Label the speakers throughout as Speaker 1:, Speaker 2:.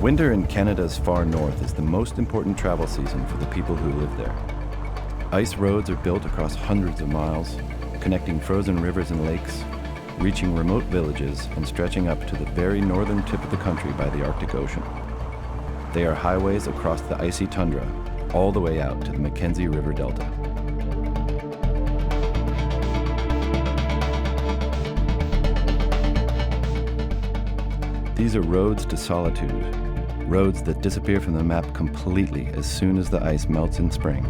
Speaker 1: Winter in Canada's far north is the most important travel season for the people who live there. Ice roads are built across hundreds of miles, connecting frozen rivers and lakes, reaching remote villages and stretching up to the very northern tip of the country by the Arctic Ocean. They are highways across the icy tundra, all the way out to the Mackenzie River Delta. These are roads to solitude, roads that disappear from the map completely as soon as the ice melts in spring.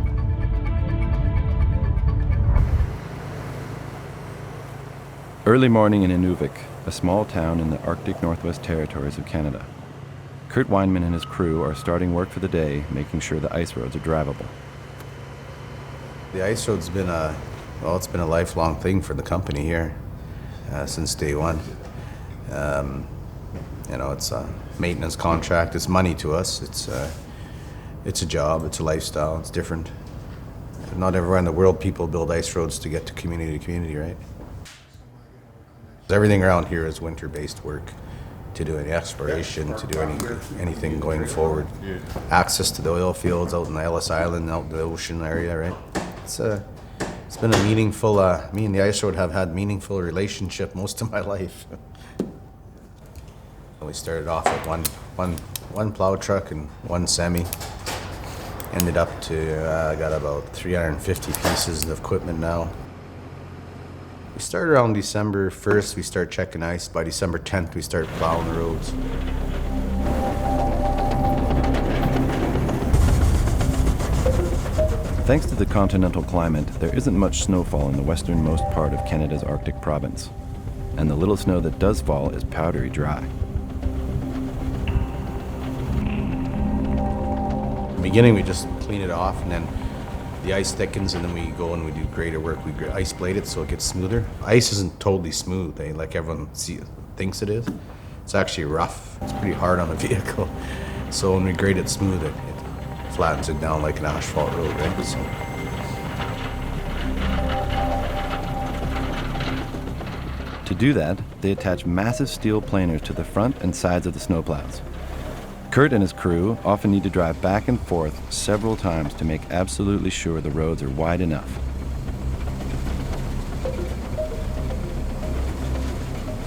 Speaker 1: Early morning in Inuvik, a small town in the Arctic Northwest Territories of Canada. Kurt Weinman and his crew are starting work for the day, making sure the ice roads are drivable.
Speaker 2: The ice road's been it's been a lifelong thing for the company here since day one. It's a maintenance contract. It's money to us. It's a job. It's a lifestyle. It's different. Not everywhere in the world people build ice roads to get to community, right? Everything around here is winter-based work. To do any exploration, to do anything going forward. Access to the oil fields out in the Ellis Island, out in the ocean area, right? It's been a meaningful. Me and the ice road have had meaningful relationship most of my life. We started off with one plow truck and one semi. Ended up to got about 350 pieces of equipment now. We started around December 1st, we start checking ice. By December 10th, we start plowing the roads.
Speaker 1: Thanks to the continental climate, there isn't much snowfall in the westernmost part of Canada's Arctic province. And the little snow that does fall is powdery dry.
Speaker 2: In the beginning, we just clean it off, and then the ice thickens, and then we go and we do grader work. We ice blade it so it gets smoother. Ice isn't totally smooth, like everyone thinks it is. It's actually rough. It's pretty hard on a vehicle. So when we grade it smooth, it flattens it down like an asphalt road, right?
Speaker 1: To do that, they attach massive steel planers to the front and sides of the snowplows. Kurt and his crew often need to drive back and forth several times to make absolutely sure the roads are wide enough.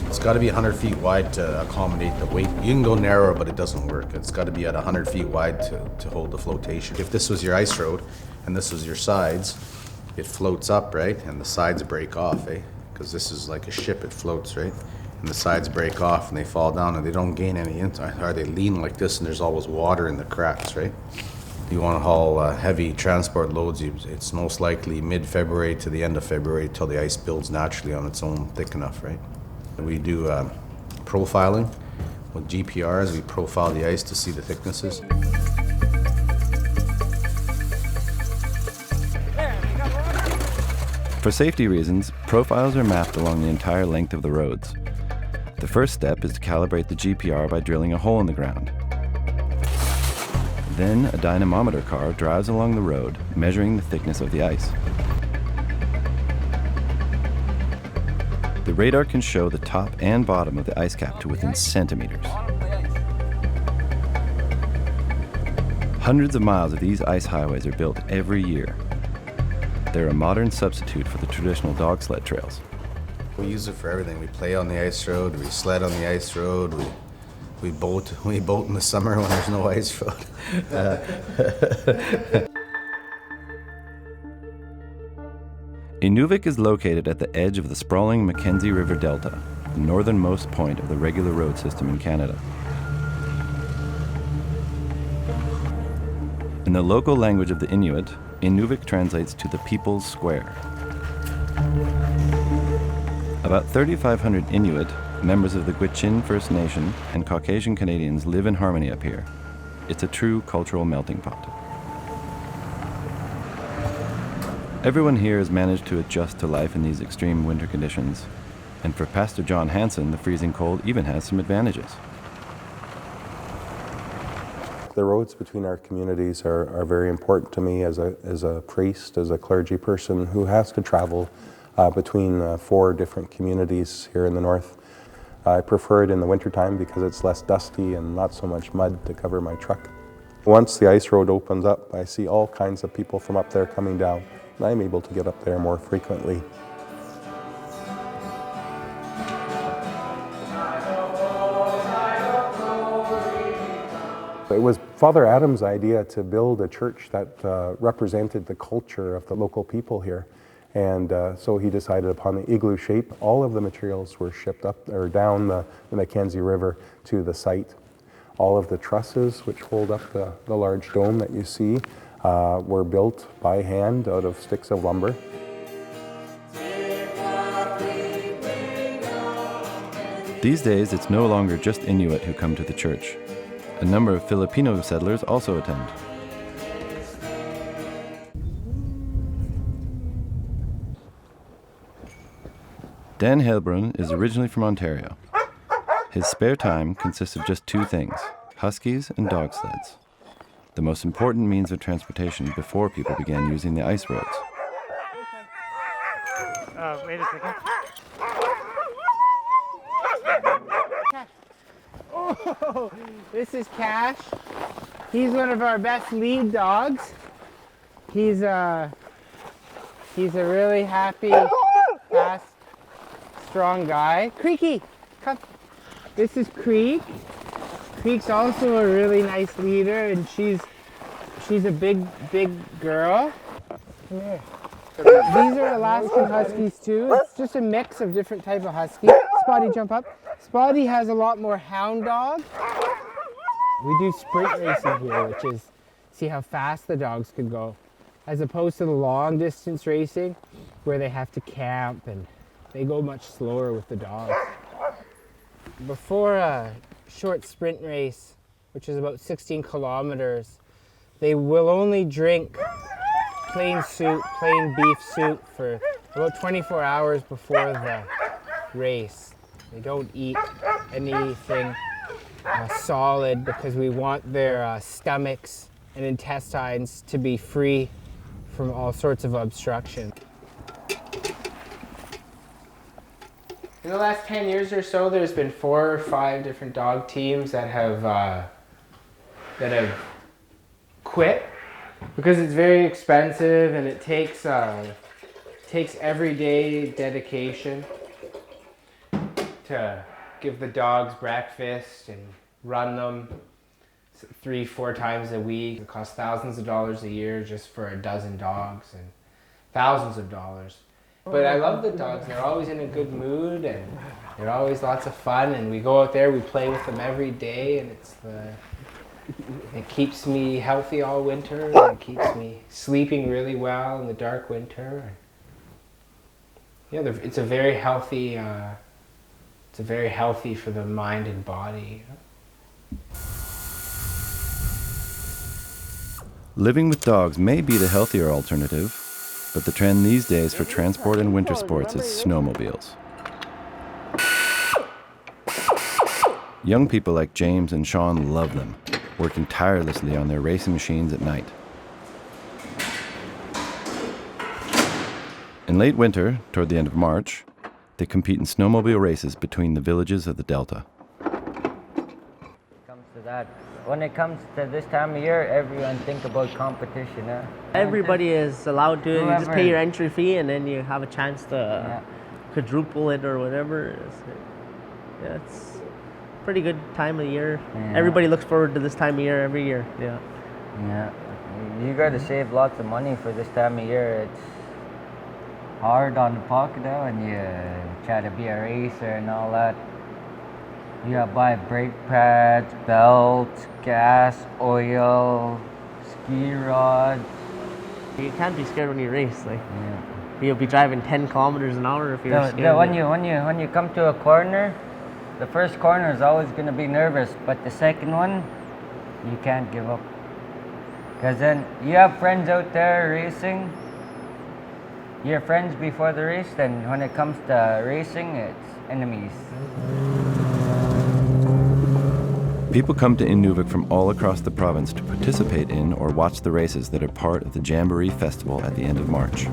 Speaker 2: It's got to be 100 feet wide to accommodate the weight. You can go narrower, but it doesn't work. It's got to be at 100 feet wide to hold the flotation. If this was your ice road and this was your sides, it floats up, right? And the sides break off, eh? Because this is like a ship, it floats, right? And the sides break off and they fall down and they don't gain any insight. Or they lean like this and there's always water in the cracks, right? You want to haul heavy transport loads, it's most likely mid-February to the end of February till the ice builds naturally on its own thick enough, right? We do profiling with GPRs. We profile the ice to see the thicknesses.
Speaker 1: For safety reasons, profiles are mapped along the entire length of the roads. The first step is to calibrate the GPR by drilling a hole in the ground. Then a dynamometer car drives along the road, measuring the thickness of the ice. The radar can show the top and bottom of the ice cap to within centimeters. Hundreds of miles of these ice highways are built every year. They're a modern substitute for the traditional dog sled trails.
Speaker 2: We use it for everything. We play on the ice road, we sled on the ice road, we boat in the summer when there's no ice road.
Speaker 1: Inuvik is located at the edge of the sprawling Mackenzie River Delta, the northernmost point of the regular road system in Canada. In the local language of the Inuit, Inuvik translates to the People's Square. About 3,500 Inuit, members of the Gwich'in First Nation, and Caucasian Canadians live in harmony up here. It's a true cultural melting pot. Everyone here has managed to adjust to life in these extreme winter conditions, and for Pastor John Hansen, the freezing cold even has some advantages.
Speaker 3: The roads between our communities are very important to me as a priest, as a clergy person who has to travel between 4 different communities here in the north. I prefer it in the wintertime because it's less dusty and not so much mud to cover my truck. Once the ice road opens up, I see all kinds of people from up there coming down, and I'm able to get up there more frequently. It was Father Adam's idea to build a church that represented the culture of the local people here. And so he decided upon the igloo shape. All of the materials were shipped up or down the Mackenzie River to the site. All of the trusses which hold up the large dome that you see were built by hand out of sticks of lumber.
Speaker 1: These days, it's no longer just Inuit who come to the church. A number of Filipino settlers also attend. Dan Helbrun is originally from Ontario. His spare time consists of just two things: huskies and dog sleds. The most important means of transportation before people began using the ice roads.
Speaker 4: Wait a second. Oh, this is Cash. He's one of our best lead dogs. He's a really happy, fast, strong guy. Creaky, come. This is Creek. Creek's also a really nice leader, and she's a big girl. Come here. These are Alaskan Huskies too. It's just a mix of different type of husky. Spotty, jump up. Spotty has a lot more hound dog. We do sprint racing here, which is see how fast the dogs could go, as opposed to the long distance racing where they have to camp and they go much slower with the dogs. Before a short sprint race, which is about 16 kilometers, they will only drink plain soup, plain beef soup for about 24 hours before the race. They don't eat anything solid because we want their stomachs and intestines to be free from all sorts of obstruction. In the last 10 years or so, there's been 4 or 5 different dog teams that have quit because it's very expensive and it takes everyday dedication to give the dogs breakfast and run them 3-4 times a week. It costs thousands of dollars a year just for a dozen dogs and thousands of dollars. But I love the dogs. They're always in a good mood and they're always lots of fun, and we go out there, we play with them every day, and it keeps me healthy all winter, and it keeps me sleeping really well in the dark winter. Yeah, it's a very healthy for the mind and body.
Speaker 1: Living with dogs may be the healthier alternative, but the trend these days for transport and winter sports is snowmobiles. Young people like James and Sean love them, working tirelessly on their racing machines at night. In late winter, toward the end of March, they compete in snowmobile races between the villages of the Delta.
Speaker 5: When it comes to this time of year, everyone think about competition.
Speaker 6: Everybody is allowed to. You just pay your entry fee, and then you have a chance to quadruple it or whatever. It's a pretty good time of year. Yeah. Everybody looks forward to this time of year every year. Yeah.
Speaker 5: You got to save lots of money for this time of year. It's hard on the pocket now, and you try to be a racer and all that. You gotta buy brake pads, belts, gas, oil, ski rods.
Speaker 6: You can't be scared when you race. You'll be driving 10 kilometers an hour if you're scared.
Speaker 5: When you come to a corner, the first corner is always gonna be nervous, but the second one, you can't give up. Cause then you have friends out there racing. You're friends before the race, then when it comes to racing, it's enemies.
Speaker 1: People come to Inuvik from all across the province to participate in or watch the races that are part of the Jamboree Festival at the end of March.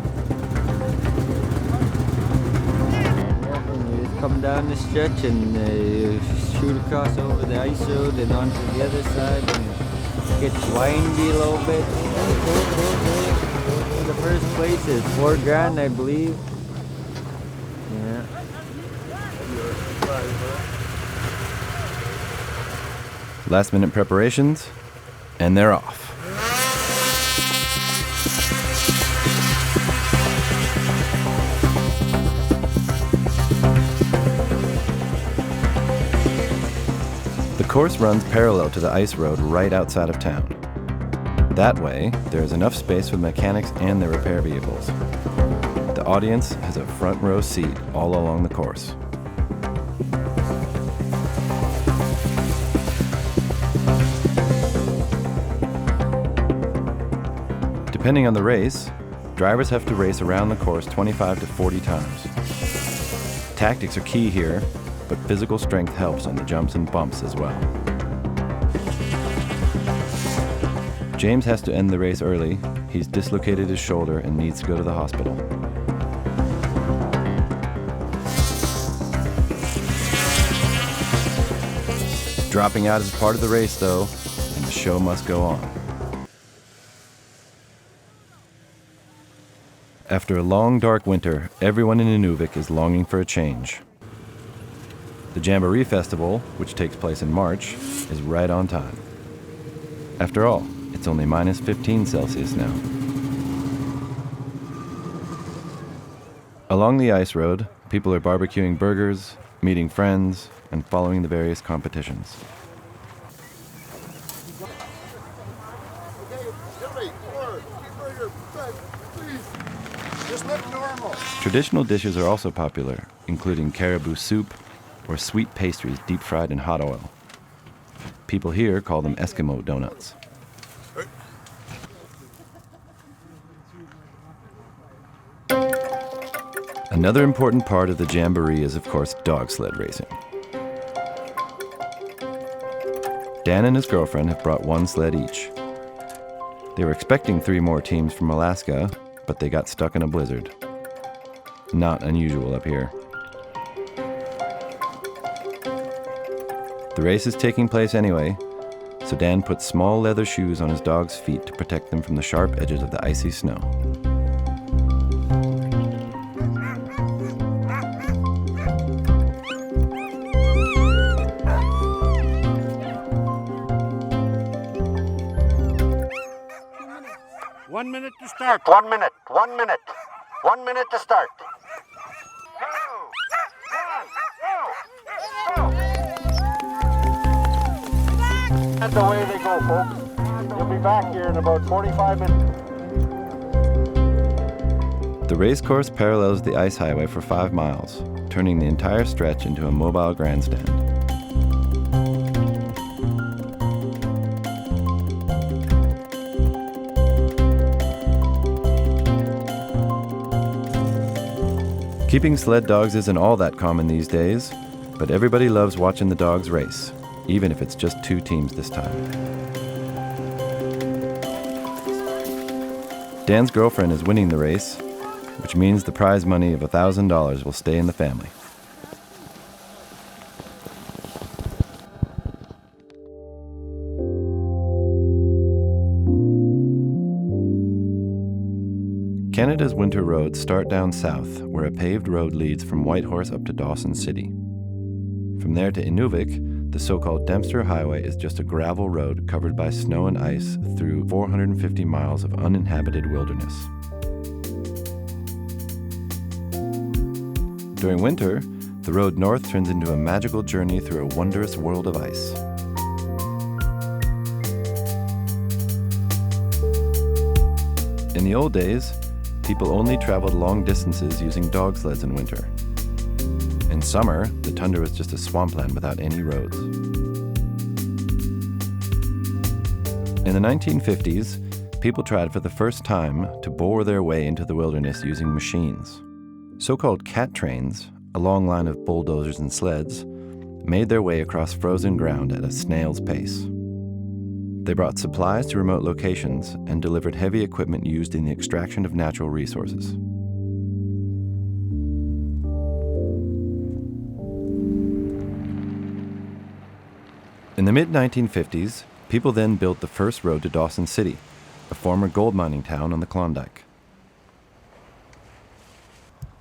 Speaker 5: come down the stretch and shoot across over the ice road and onto the other side, and it gets windy a little bit. The first place is $4,000, I believe. Yeah.
Speaker 1: Last minute preparations, and they're off. The course runs parallel to the ice road right outside of town. That way, there is enough space for the mechanics and their repair vehicles. The audience has a front row seat all along the course. Depending on the race, drivers have to race around the course 25 to 40 times. Tactics are key here, but physical strength helps on the jumps and bumps as well. James has to end the race early. He's dislocated his shoulder and needs to go to the hospital. Dropping out is part of the race, though, and the show must go on. After a long, dark winter, everyone in Inuvik is longing for a change. The Jamboree Festival, which takes place in March, is right on time. After all, it's only minus 15 Celsius now. Along the ice road, people are barbecuing burgers, meeting friends, and following the various competitions. Traditional dishes are also popular, including caribou soup or sweet pastries deep fried in hot oil. People here call them Eskimo donuts. Another important part of the Jamboree is, of course, dog sled racing. Dan and his girlfriend have brought one sled each. They were expecting 3 more teams from Alaska, but they got stuck in a blizzard. Not unusual up here. The race is taking place anyway, so Dan puts small leather shoes on his dog's feet to protect them from the sharp edges of the icy snow.
Speaker 7: One minute to start. 1 minute. 1 minute. 1 minute to start. That's the way they go, folks. You'll be back here in about 45 minutes.
Speaker 1: The race course parallels the ice highway for 5 miles, turning the entire stretch into a mobile grandstand. Keeping sled dogs isn't all that common these days, but everybody loves watching the dogs race, even if it's just 2 teams this time. Dan's girlfriend is winning the race, which means the prize money of $1,000 will stay in the family. Canada's winter roads start down south, where a paved road leads from Whitehorse up to Dawson City. From there to Inuvik, the so-called Dempster Highway is just a gravel road covered by snow and ice through 450 miles of uninhabited wilderness. During winter, the road north turns into a magical journey through a wondrous world of ice. In the old days, people only traveled long distances using dog sleds in winter. In summer, the tundra was just a swampland without any roads. In the 1950s, people tried for the first time to bore their way into the wilderness using machines. So-called cat trains, a long line of bulldozers and sleds, made their way across frozen ground at a snail's pace. They brought supplies to remote locations and delivered heavy equipment used in the extraction of natural resources. the mid-1950s, people then built the first road to Dawson City, a former gold mining town on the Klondike.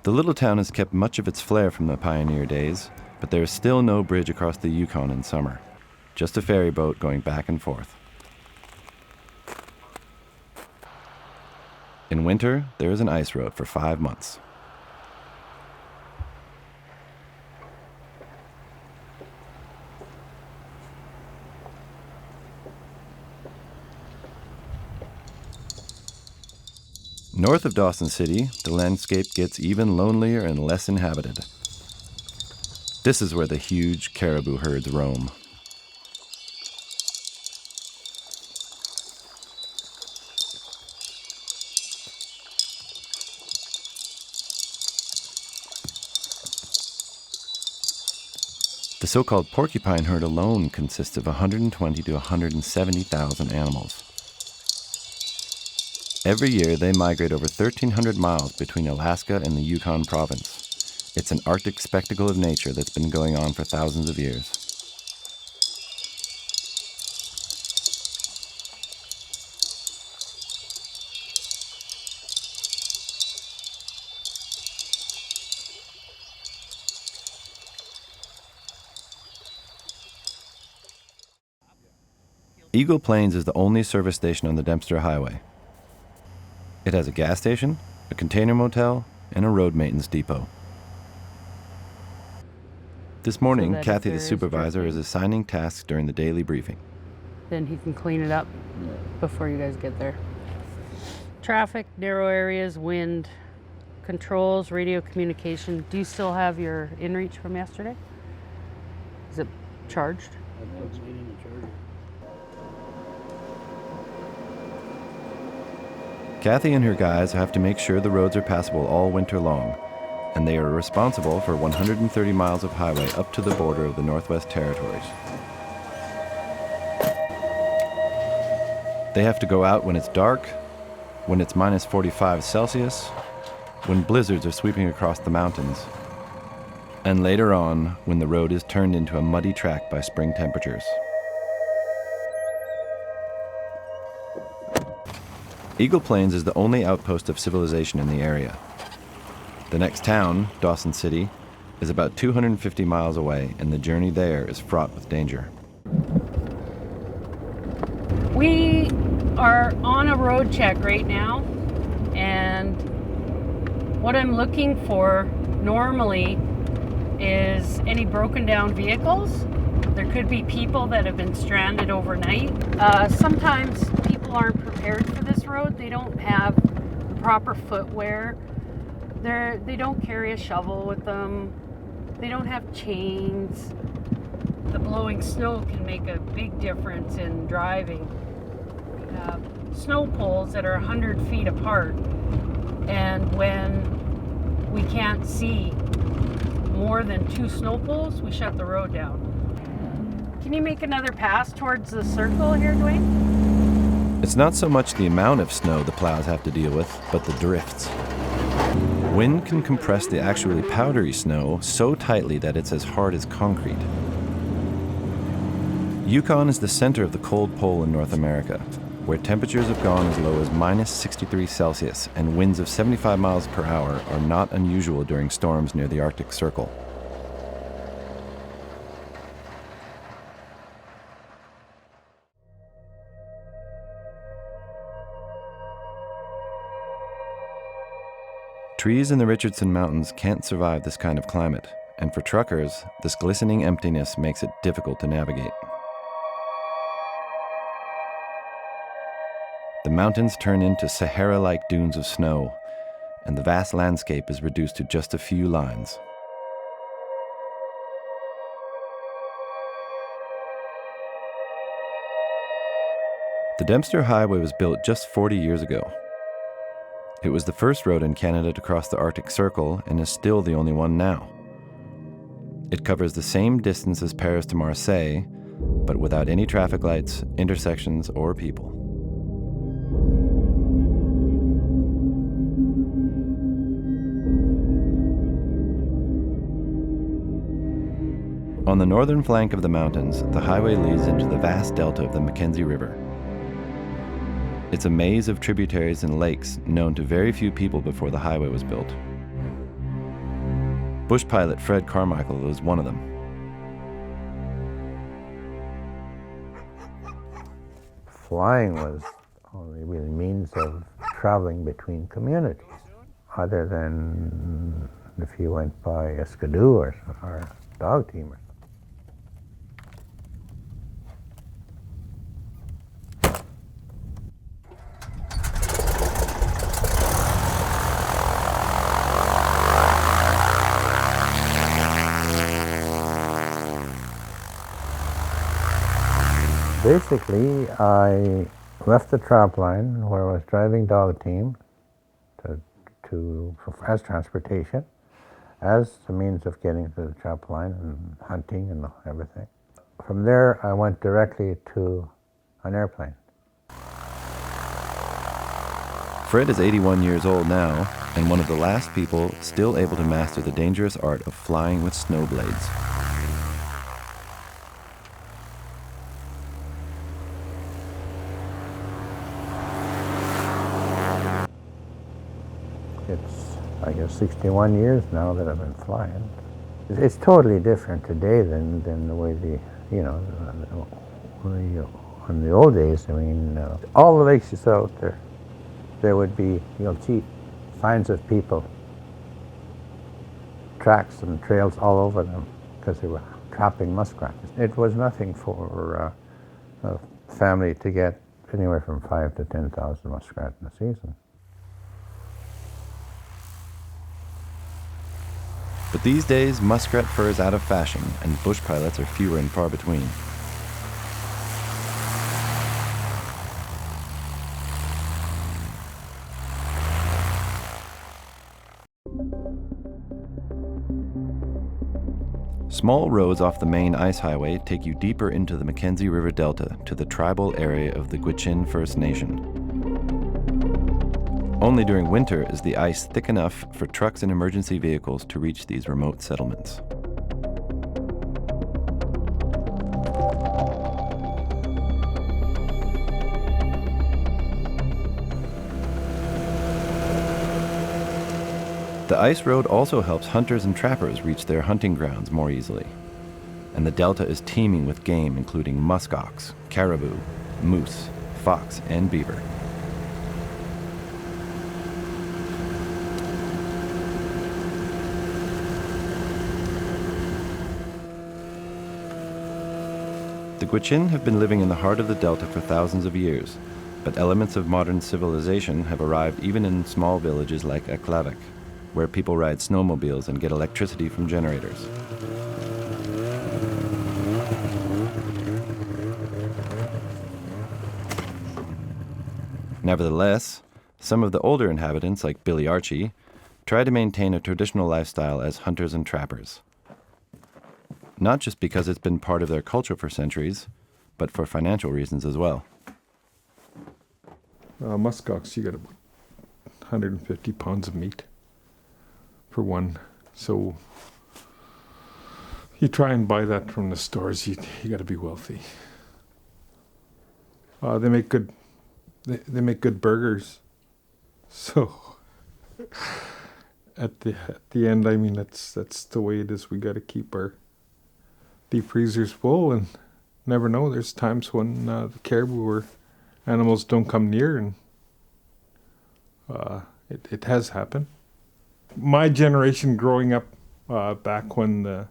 Speaker 1: The little town has kept much of its flair from the pioneer days, but there is still no bridge across the Yukon in summer, just a ferry boat going back and forth. In winter, there is an ice road for 5 months. North of Dawson City, the landscape gets even lonelier and less inhabited. This is where the huge caribou herds roam. The so-called porcupine herd alone consists of 120 to 170,000 animals. Every year, they migrate over 1,300 miles between Alaska and the Yukon province. It's an Arctic spectacle of nature that's been going on for thousands of years. Eagle Plains is the only service station on the Dempster Highway. It has a gas station, a container motel, and a road maintenance depot. This morning,
Speaker 8: that if
Speaker 1: Kathy, the
Speaker 8: there is
Speaker 1: supervisor, is
Speaker 8: drifting,
Speaker 1: assigning tasks during the daily briefing.
Speaker 8: then he can clean it up before you guys get there. Traffic, narrow areas, wind, controls, radio communication. Do you still have your inReach from yesterday? Is it charged?
Speaker 1: Kathy and her guys have to make sure the roads are passable all winter long, and they are responsible for 130 miles of highway up to the border of the Northwest Territories. They have to go out when it's dark, when it's minus 45 Celsius, when blizzards are sweeping across the mountains, and later on when the road is turned into a muddy track by spring temperatures. Eagle Plains is the only outpost of civilization in the area. The next town, Dawson City, is about 250 miles away, and the journey there is fraught with danger.
Speaker 8: We are on a road check right now, and what I'm looking for normally is any broken down vehicles. There could be people that have been stranded overnight. Sometimes people aren't prepared for this road. They don't have the proper footwear. They don't carry a shovel with them. They don't have chains. The blowing snow can make a big difference in driving. We have snow poles that are 100 feet apart, and when we can't see more than 2 snow poles, we shut the road down. Can you make another pass towards the circle here, Dwayne?
Speaker 1: It's not so much the amount of snow the plows have to deal with, but the drifts. Wind can compress the actually powdery snow so tightly that it's as hard as concrete. Yukon is the center of the cold pole in North America, where temperatures have gone as low as minus 63 Celsius and winds of 75 miles per hour are not unusual during storms near the Arctic Circle. Trees in the Richardson Mountains can't survive this kind of climate, and for truckers, this glistening emptiness makes it difficult to navigate. The mountains turn into Sahara-like dunes of snow, and the vast landscape is reduced to just a few lines. The Dempster Highway was built just 40 years ago. It was the first road in Canada to cross the Arctic Circle and is still the only one now. It covers the same distance as Paris to Marseille, but without any traffic lights, intersections, or people. On the northern flank of the mountains, the highway leads into the vast delta of the Mackenzie River. It's a maze of tributaries and lakes known to very few people before the highway was built. Bush pilot Fred Carmichael was one of them.
Speaker 9: Flying was only really means of traveling between communities, other than if you went by a skidoo or dog team. Basically, I left the trap line where I was driving dog team as transportation, as a means of getting to the trap line and hunting and everything. From there, I went directly to an airplane.
Speaker 1: Fred is 81 years old now, and one of the last people still able to master the dangerous art of flying with snowblades.
Speaker 9: It's, I guess, 61 years now that I've been flying. It's totally different today than the way in the old days. I mean, all the lakes you saw out there would be, you'll see signs of people, tracks and trails all over them because they were trapping muskrats. It was nothing for a family to get anywhere from 5,000 to 10,000 muskrat in a season.
Speaker 1: But these days, muskrat fur is out of fashion, and bush pilots are fewer and far between. Small roads off the main ice highway take you deeper into the Mackenzie River Delta to the tribal area of the Gwich'in First Nation. Only during winter is the ice thick enough for trucks and emergency vehicles to reach these remote settlements. The ice road also helps hunters and trappers reach their hunting grounds more easily. And the delta is teeming with game including muskox, caribou, moose, fox, and beaver. The Gwich'in have been living in the heart of the delta for thousands of years, but elements of modern civilization have arrived even in small villages like Aklavik, where people ride snowmobiles and get electricity from generators. Nevertheless, some of the older inhabitants, like Billy Archie, try to maintain a traditional lifestyle as hunters and trappers. Not just because it's been part of their culture for centuries, but for financial reasons as well.
Speaker 10: Muskox, you get about 150 pounds of meat for one. So you try and buy that from the stores, you got to be wealthy. They make good burgers. So at the end, I mean, that's the way it is. We got to keep our deep freezers full, and never know. There's times when the caribou or animals don't come near, and it has happened. My generation growing up back when the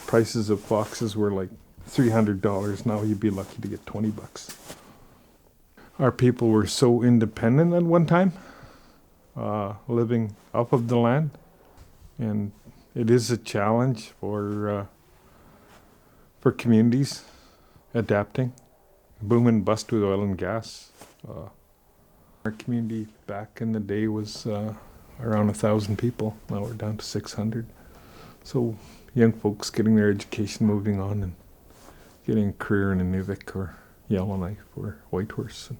Speaker 10: prices of foxes were like $300, now you'd be lucky to get $20. Our people were so independent at one time, living off of the land, and it is a challenge for communities adapting. Boom and bust with oil and gas. Our community back in the day was around 1,000 people. Now we're down to 600. So young folks getting their education, moving on, and getting a career in Inuvik or Yellowknife or Whitehorse.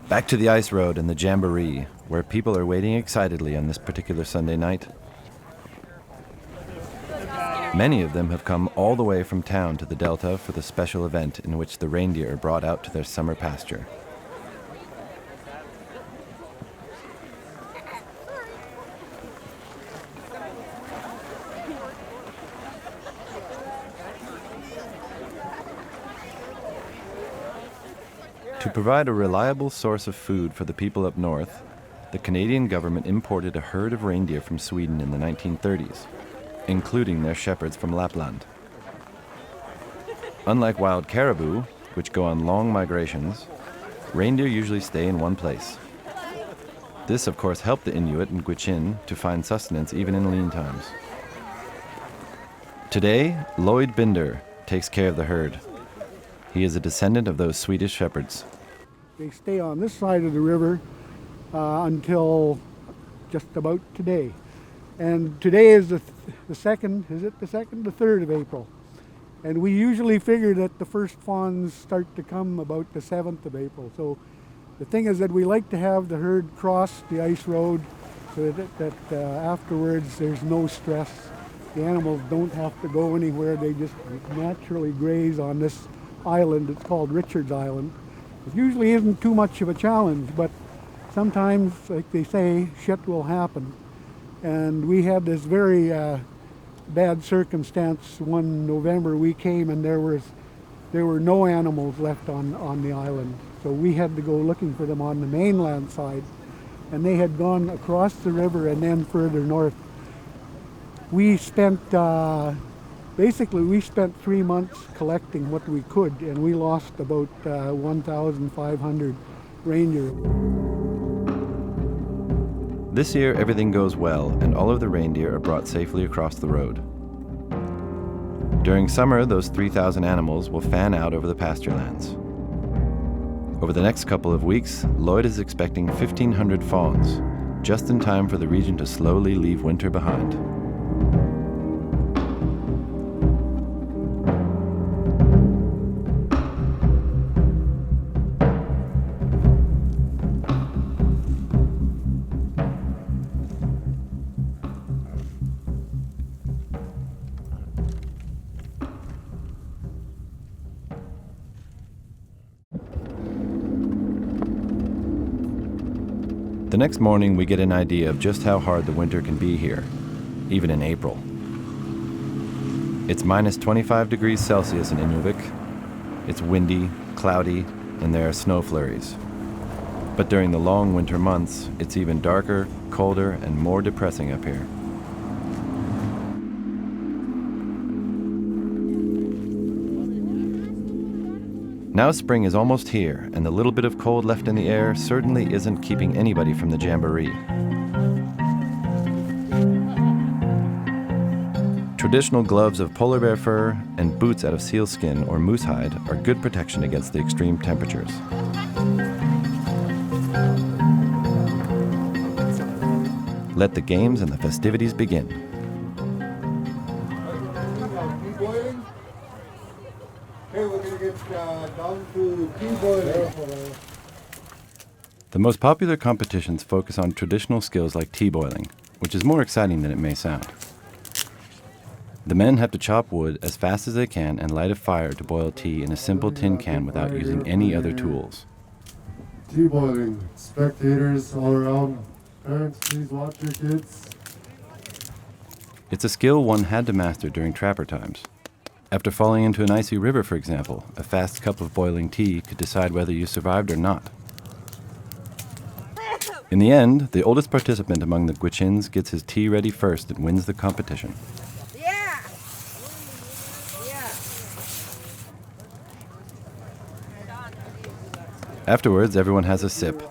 Speaker 1: Back to the ice road and the jamboree, where people are waiting excitedly on this particular Sunday night. Many of them have come all the way from town to the Delta for the special event in which the reindeer are brought out to their summer pasture. To provide a reliable source of food for the people up north, the Canadian government imported a herd of reindeer from Sweden in the 1930s, including their shepherds from Lapland. Unlike wild caribou, which go on long migrations, reindeer usually stay in one place. This, of course, helped the Inuit and Gwich'in to find sustenance even in lean times. Today, Lloyd Binder takes care of the herd. He is a descendant of those Swedish shepherds.
Speaker 11: They stay on this side of the river until just about today. And today is the 2nd, is it the 2nd? The 3rd of April. And we usually figure that the first fawns start to come about the 7th of April. So the thing is that we like to have the herd cross the ice road so that afterwards there's no stress. The animals don't have to go anywhere. They just naturally graze on this island. It's called Richard's Island. It usually isn't too much of a challenge, but sometimes, like they say, shit will happen. And we had this very bad circumstance one November. We came and there were no animals left on the island. So we had to go looking for them on the mainland side. And they had gone across the river and then further north. We spent, basically we spent 3 months collecting what we could, and we lost about 1,500 reindeer.
Speaker 1: This year, everything goes well, and all of the reindeer are brought safely across the road. During summer, those 3,000 animals will fan out over the pasture lands. Over the next couple of weeks, Lloyd is expecting 1,500 fawns, just in time for the region to slowly leave winter behind. The next morning, we get an idea of just how hard the winter can be here, even in April. It's minus 25 degrees Celsius in Inuvik. It's windy, cloudy, and there are snow flurries. But during the long winter months, it's even darker, colder, and more depressing up here. Now spring is almost here, and the little bit of cold left in the air certainly isn't keeping anybody from the jamboree. Traditional gloves of polar bear fur and boots out of seal skin or moose hide are good protection against the extreme temperatures. Let the games and the festivities begin. The most popular competitions focus on traditional skills like tea boiling, which is more exciting than it may sound. The men have to chop wood as fast as they can and light a fire to boil tea in a simple tin can without using any other tools.
Speaker 12: Tea boiling. Spectators all around. Parents, please watch your kids.
Speaker 1: It's a skill one had to master during trapper times. After falling into an icy river, for example, a fast cup of boiling tea could decide whether you survived or not. In the end, the oldest participant among the Gwich'ins gets his tea ready first and wins the competition.
Speaker 13: Yeah.
Speaker 1: Afterwards, everyone has a sip.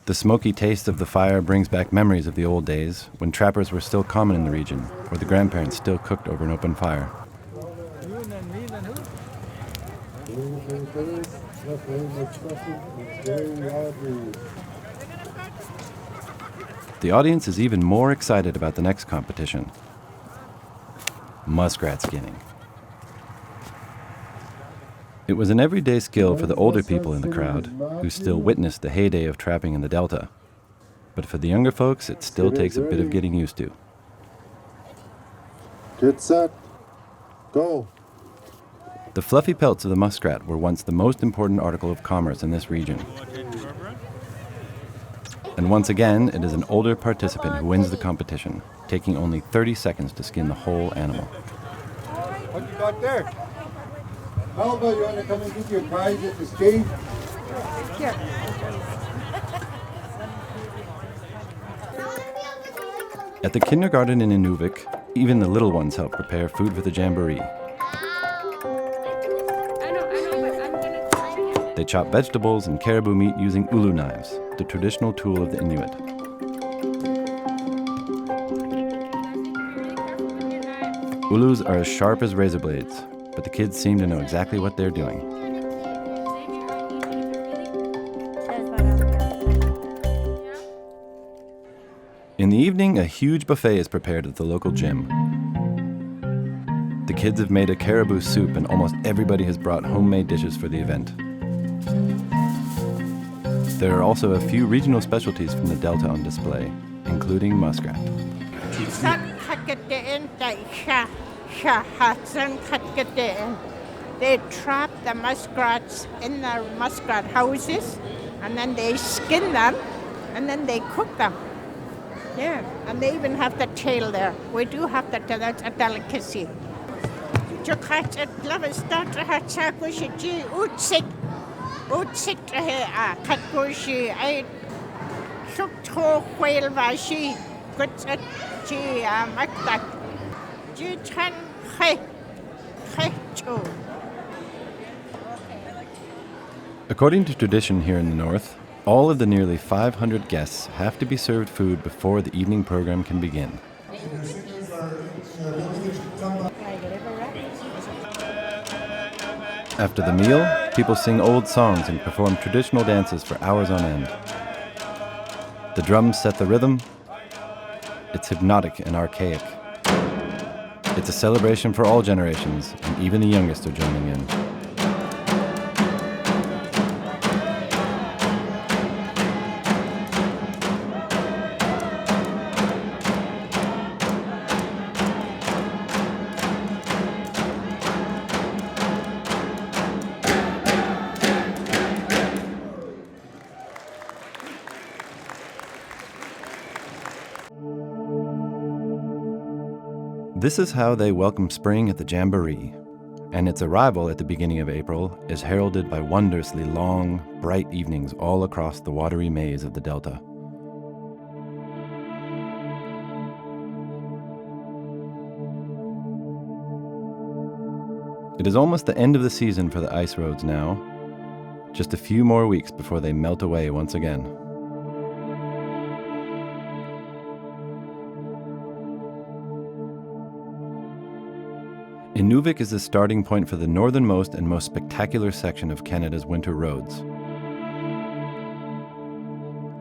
Speaker 1: The smoky taste of the fire brings back memories of the old days, when trappers were still common in the region, where the grandparents still cooked over an open fire. The audience is even more excited about the next competition: muskrat skinning. It was an everyday skill for the older people in the crowd, who still witnessed the heyday of trapping in the Delta. But for the younger folks, it still takes a bit of getting used to.
Speaker 12: Get set. Go.
Speaker 1: The fluffy pelts of the muskrat were once the most important article of commerce in this region. And once again, it is an older participant who wins the competition, taking only 30 seconds to skin the whole animal.
Speaker 12: What you got there? Melba, you want to come and get your prize at the stage?
Speaker 1: At the kindergarten in Inuvik, even the little ones help prepare food for the jamboree. They chop vegetables and caribou meat using ulu knives, the traditional tool of the Inuit. Ulus are as sharp as razor blades, but the kids seem to know exactly what they're doing. In the evening, a huge buffet is prepared at the local gym. The kids have made a caribou soup, and almost everybody has brought homemade dishes for the event. There are also a few regional specialties from the Delta on display, including muskrat.
Speaker 13: They trap the muskrats in the muskrat houses, and then they skin them, and then they cook them. Yeah, and they even have the tail there. We do have that, that's a delicacy.
Speaker 1: According to tradition here in the north, all of the nearly 500 guests have to be served food before the evening program can begin. After the meal, people sing old songs and perform traditional dances for hours on end. The drums set the rhythm. It's hypnotic and archaic. It's a celebration for all generations, and even the youngest are joining in. This is how they welcome spring at the Jamboree, and its arrival at the beginning of April is heralded by wondrously long, bright evenings all across the watery maze of the Delta. It is almost the end of the season for the ice roads now, just a few more weeks before they melt away once again. Inuvik is the starting point for the northernmost and most spectacular section of Canada's winter roads.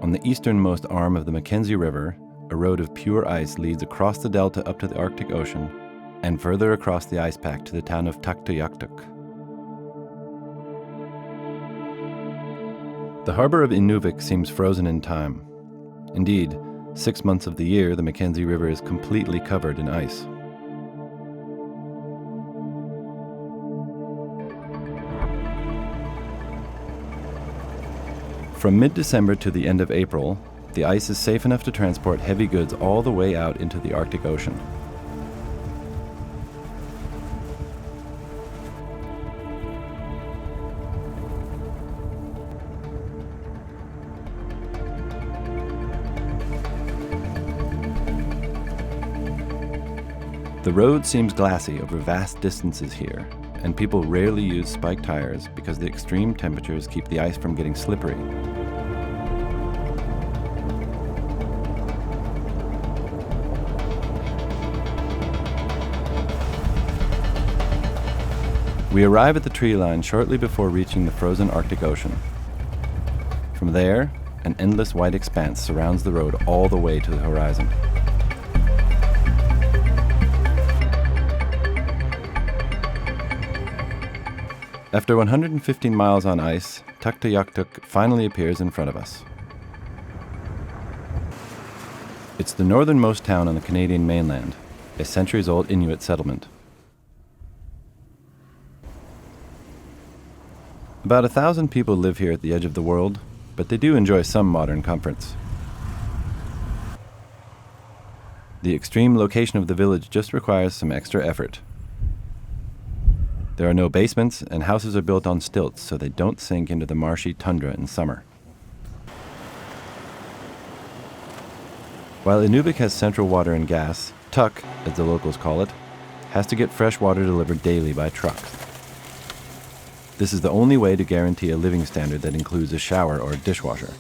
Speaker 1: On the easternmost arm of the Mackenzie River, a road of pure ice leads across the delta up to the Arctic Ocean and further across the ice pack to the town of Tuktoyaktuk. The harbor of Inuvik seems frozen in time. Indeed, 6 months of the year, the Mackenzie River is completely covered in ice. From mid-December to the end of April, the ice is safe enough to transport heavy goods all the way out into the Arctic Ocean. The road seems glassy over vast distances here, and people rarely use spiked tires because the extreme temperatures keep the ice from getting slippery. We arrive at the tree line shortly before reaching the frozen Arctic Ocean. From there, an endless white expanse surrounds the road all the way to the horizon. After 115 miles on ice, Tuktoyaktuk finally appears in front of us. It's the northernmost town on the Canadian mainland, a centuries-old Inuit settlement. About 1,000 people live here at the edge of the world, but they do enjoy some modern comforts. The extreme location of the village just requires some extra effort. There are no basements, and houses are built on stilts so they don't sink into the marshy tundra in summer. While Inuvik has central water and gas, Tuk, as the locals call it, has to get fresh water delivered daily by truck. This is the only way to guarantee a living standard that includes a shower or a dishwasher.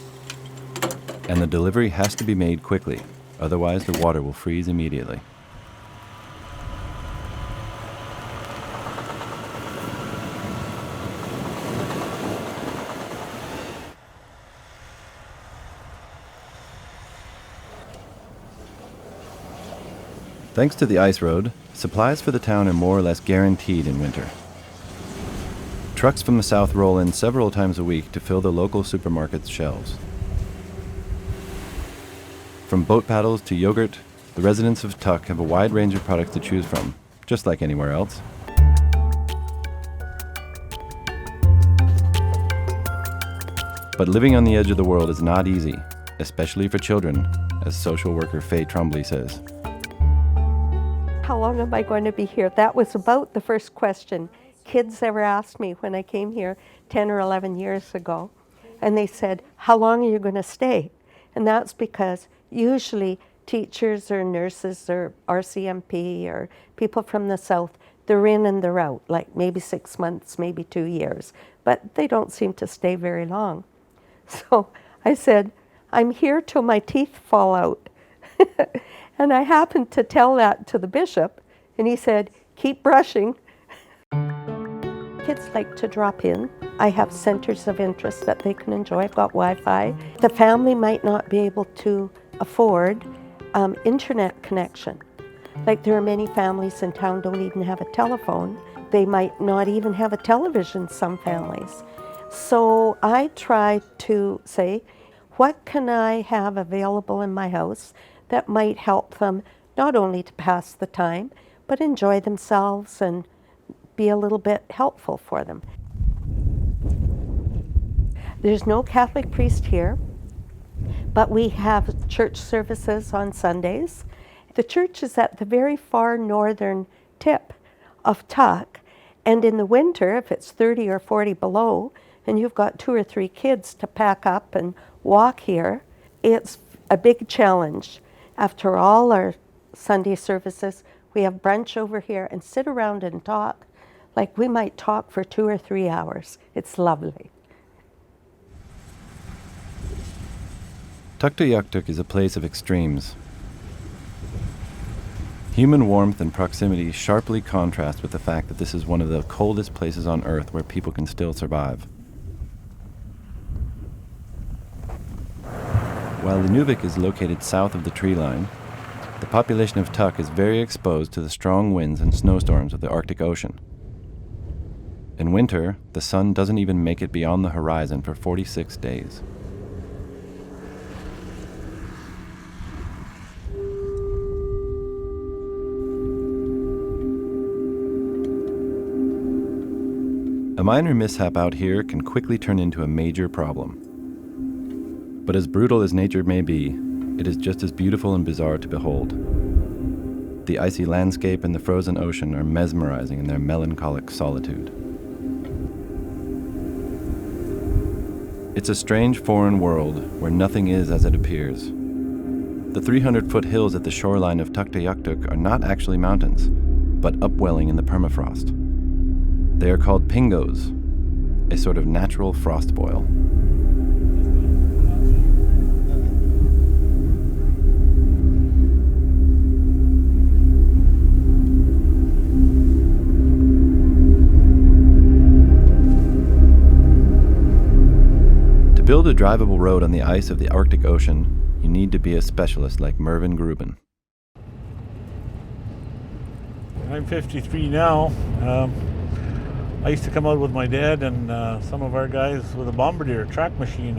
Speaker 1: And the delivery has to be made quickly, otherwise the water will freeze immediately. Thanks to the ice road, supplies for the town are more or less guaranteed in winter. Trucks from the south roll in several times a week to fill the local supermarket's shelves. From boat paddles to yogurt, the residents of Tuk have a wide range of products to choose from, just like anywhere else. But living on the edge of the world is not easy, especially for children, as social worker Faye Trombley says.
Speaker 14: How long am I going to be here? That was about the first question kids ever asked me when I came here 10 or 11 years ago. And they said, how long are you going to stay? And that's because usually teachers or nurses or RCMP or people from the south, they're in and they're out, like maybe 6 months, maybe 2 years, but they don't seem to stay very long. So I said, I'm here till my teeth fall out. And I happened to tell that to the bishop, and he said, keep brushing. Kids like to drop in. I have centers of interest that they can enjoy. I've got Wi-Fi. The family might not be able to afford internet connection. Like there are many families in town don't even have a telephone. They might not even have a television, some families. So I try to say, what can I have available in my house that might help them not only to pass the time, but enjoy themselves and be a little bit helpful for them. There's no Catholic priest here, but we have church services on Sundays. The church is at the very far northern tip of Tuk, and in the winter, if it's 30 or 40 below, and you've got 2 or 3 kids to pack up and walk here, it's a big challenge. After all our Sunday services, we have brunch over here and sit around and talk. Like we might talk for 2 or 3 hours. It's lovely.
Speaker 1: Tuktoyaktuk is a place of extremes. Human warmth and proximity sharply contrast with the fact that this is one of the coldest places on Earth where people can still survive. While Inuvik is located south of the tree line, the population of Tuk is very exposed to the strong winds and snowstorms of the Arctic Ocean. In winter, the sun doesn't even make it beyond the horizon for 46 days. A minor mishap out here can quickly turn into a major problem. But as brutal as nature may be, it is just as beautiful and bizarre to behold. The icy landscape and the frozen ocean are mesmerizing in their melancholic solitude. It's a strange foreign world where nothing is as it appears. The 300-foot hills at the shoreline of Tuktoyaktuk are not actually mountains, but upwelling in the permafrost. They are called pingos, a sort of natural frost boil. To build a drivable road on the ice of the Arctic Ocean, you need to be a specialist like Mervyn Gruben.
Speaker 7: I'm 53 now. I used to come out with my dad and some of our guys with a bombardier track machine,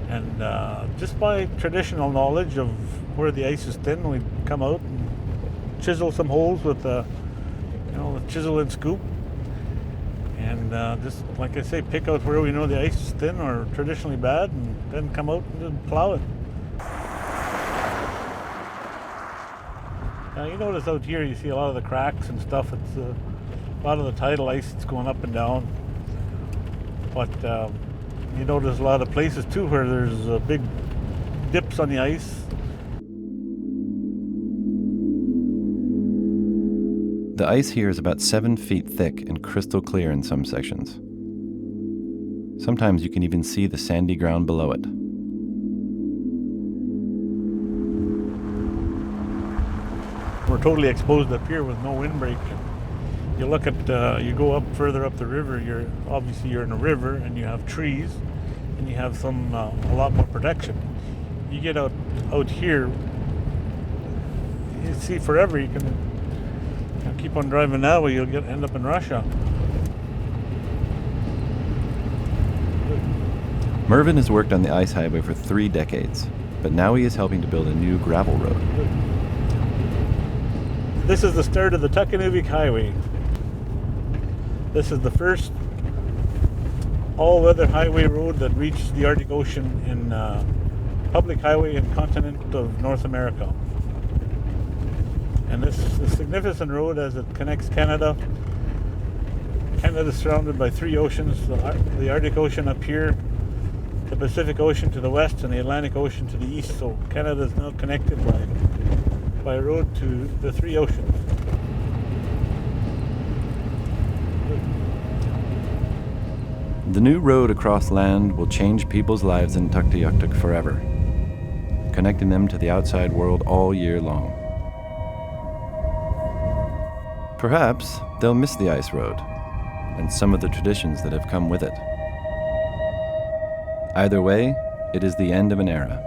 Speaker 7: and just by traditional knowledge of where the ice is thin, we'd come out and chisel some holes with the chisel and scoop, and just like I say, pick out where we know the ice is thin or traditionally bad, and then come out and just plow it. Now you notice out here you see a lot of the cracks and stuff. It's a lot of the tidal ice that's going up and down, but you notice a lot of places too where there's big dips on the ice.
Speaker 1: The ice here is about 7 feet thick and crystal clear in some sections. Sometimes you can even see the sandy ground below it.
Speaker 7: We're totally exposed up here with no windbreak. You look at, you go up further up the river, you're in a river and you have trees and you have some, a lot more protection. You get out here, you see forever, you can keep on driving that way, you'll end up in Russia.
Speaker 1: Mervyn has worked on the ice highway for 3 decades, but now he is helping to build a new gravel road.
Speaker 7: This is the start of the Inuvik Highway. This is the first all-weather highway road that reaches the Arctic Ocean in public highway in continent of North America. And this is a significant road as it connects Canada. Canada is surrounded by 3 oceans, the Arctic Ocean up here, the Pacific Ocean to the west, and the Atlantic Ocean to the east. So Canada is now connected by road to the 3 oceans.
Speaker 1: The new road across land will change people's lives in Tuktoyaktuk forever, connecting them to the outside world all year long. Perhaps they'll miss the ice road and some of the traditions that have come with it. Either way, it is the end of an era.